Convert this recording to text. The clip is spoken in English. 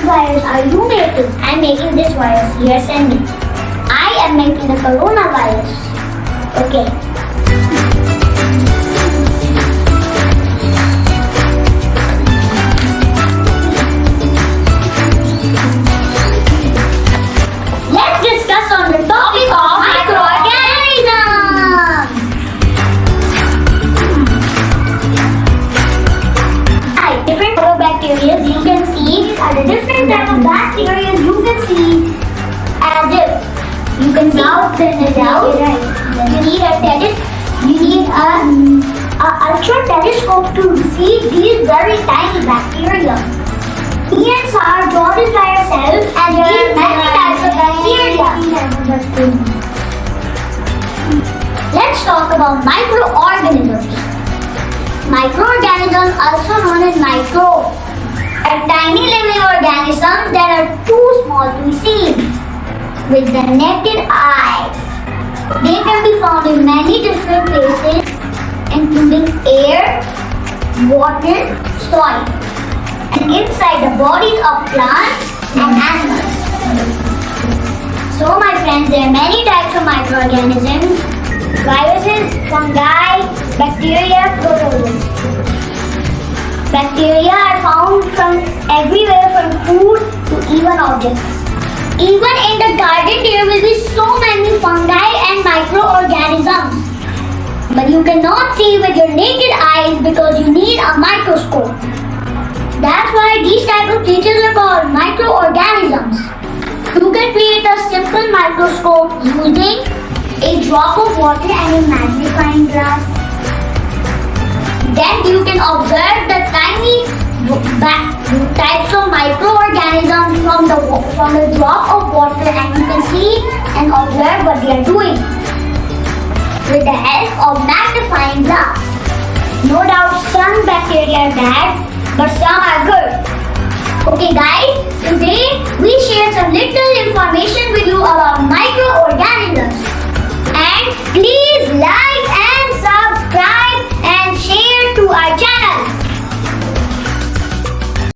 virus are you making? I'm making this virus. Here, send me. I am making the coronavirus. Okay. Let's discuss on the topic of microorganisms. Different type of bacteria you can see are the different type of bacteria you can see as if you can see you need a ultra telescope to see these very tiny bacteria. Plants are joined by a cell and there are many types of bacteria. Let's talk about microorganisms. Microorganisms, also known as microbes, are tiny living organisms that are too small to be seen with the naked eyes. They can be found in many different places, including air, water, soil, and inside the bodies of plants and animals. So, my friends, there are many types of microorganisms: viruses, fungi, bacteria, prokaryotic. Bacteria are found from everywhere, from food to even objects. Even in the garden there will be so many fungi and microorganisms. But you cannot see with your naked eyes because you need a microscope. That's why these type of creatures are called microorganisms. You can create a simple microscope using a drop of water and a magnifying glass. Then you can observe the tiny types of microorganisms from the drop of water, and you can see and observe what they are doing with the help of magnifying glass. No doubt some bacteria are bad, but some are good. Okay guys, today we shared some little information with you about microorganisms.